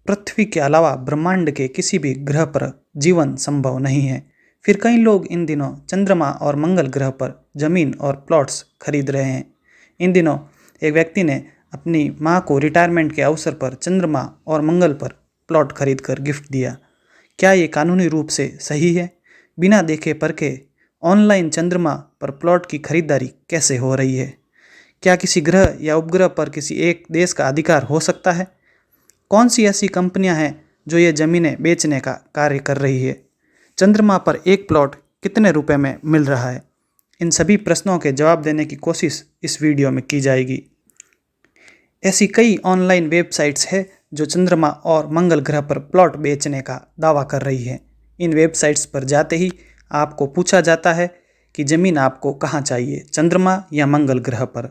पृथ्वी के अलावा ब्रह्मांड के किसी भी ग्रह पर जीवन संभव नहीं है। फिर कई लोग इन दिनों चंद्रमा और मंगल ग्रह पर जमीन और प्लॉट्स खरीद रहे हैं। इन दिनों एक व्यक्ति ने अपनी मां को रिटायरमेंट के अवसर पर चंद्रमा और मंगल पर प्लॉट खरीद कर गिफ्ट दिया। क्या ये कानूनी रूप से सही है? बिना देखे परखे ऑनलाइन चंद्रमा पर प्लॉट की खरीदारी कैसे हो रही है? क्या किसी ग्रह या उपग्रह पर किसी एक देश का अधिकार हो सकता है? कौन सी ऐसी कंपनियां हैं जो ये ज़मीनें बेचने का कार्य कर रही है? चंद्रमा पर एक प्लॉट कितने रुपए में मिल रहा है? इन सभी प्रश्नों के जवाब देने की कोशिश इस वीडियो में की जाएगी। ऐसी कई ऑनलाइन वेबसाइट्स हैं जो चंद्रमा और मंगल ग्रह पर प्लॉट बेचने का दावा कर रही है। इन वेबसाइट्स पर जाते ही आपको पूछा जाता है कि ज़मीन आपको कहाँ चाहिए, चंद्रमा या मंगल ग्रह पर।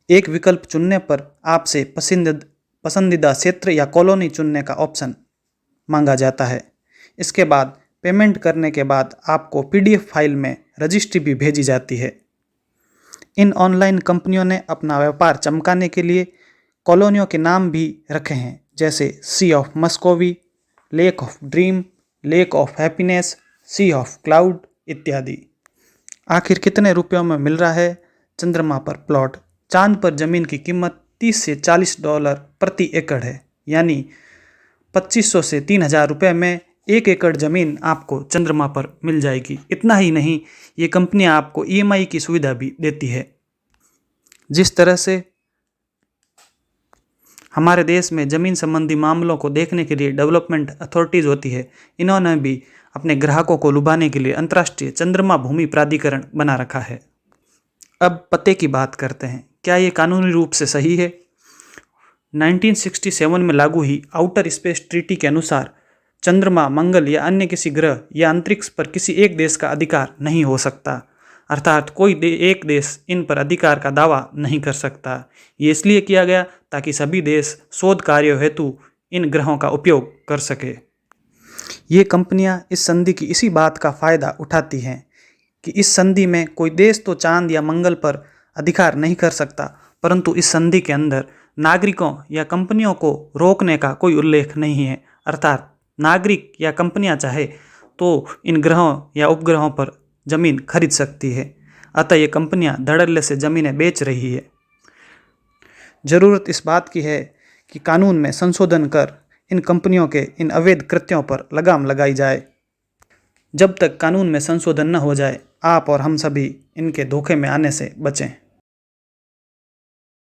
एक विकल्प चुनने पर आपसे पसंदीदा क्षेत्र या कॉलोनी चुनने का ऑप्शन मांगा जाता है। इसके बाद पेमेंट करने के बाद आपको PDF फाइल में रजिस्ट्री भी भेजी जाती है। इन ऑनलाइन कंपनियों ने अपना व्यापार चमकाने के लिए कॉलोनियों के नाम भी रखे हैं, जैसे sea of Muscovy, lake of dream, lake of happiness, sea of cloud इत्यादि। आखिर कितने रुपयों में मिल रहा है चंद्रमा पर प्लॉट? चांद पर जमीन की कीमत $30 से $40 प्रति एकड़ है, यानी 2500 से 3000 रुपये में 1 एकड़ ज़मीन आपको चंद्रमा पर मिल जाएगी। इतना ही नहीं, ये कंपनियां आपको EMI की सुविधा भी देती है। जिस तरह से हमारे देश में ज़मीन संबंधी मामलों को देखने के लिए डेवलपमेंट अथॉरिटीज़ होती है, इन्होंने भी अपने ग्राहकों को लुभाने के लिए अंतर्राष्ट्रीय चंद्रमा भूमि प्राधिकरण बना रखा है। अब पते की बात करते हैं। क्या ये कानूनी रूप से सही है? 1967 में लागू हुई आउटर स्पेस ट्रीटी के अनुसार चंद्रमा, मंगल या अन्य किसी ग्रह या अंतरिक्ष पर किसी एक देश का अधिकार नहीं हो सकता। अर्थात कोई एक देश इन पर अधिकार का दावा नहीं कर सकता। ये इसलिए किया गया ताकि सभी देश शोध कार्यों हेतु इन ग्रहों का उपयोग कर सके। ये कंपनियां इस संधि की इसी बात का फ़ायदा उठाती हैं कि इस संधि में कोई देश तो चांद या मंगल पर अधिकार नहीं कर सकता, परंतु इस संधि के अंदर नागरिकों या कंपनियों को रोकने का कोई उल्लेख नहीं है। अर्थात नागरिक या कंपनियां चाहे तो इन ग्रहों या उपग्रहों पर ज़मीन खरीद सकती है। अतः ये कंपनियां धड़ल्ले से ज़मीनें बेच रही है। ज़रूरत इस बात की है कि कानून में संशोधन कर इन कंपनियों के इन अवैध कृत्यों पर लगाम लगाई जाए। जब तक कानून में संशोधन न हो जाए, आप और हम सभी इनके धोखे में आने से बचें।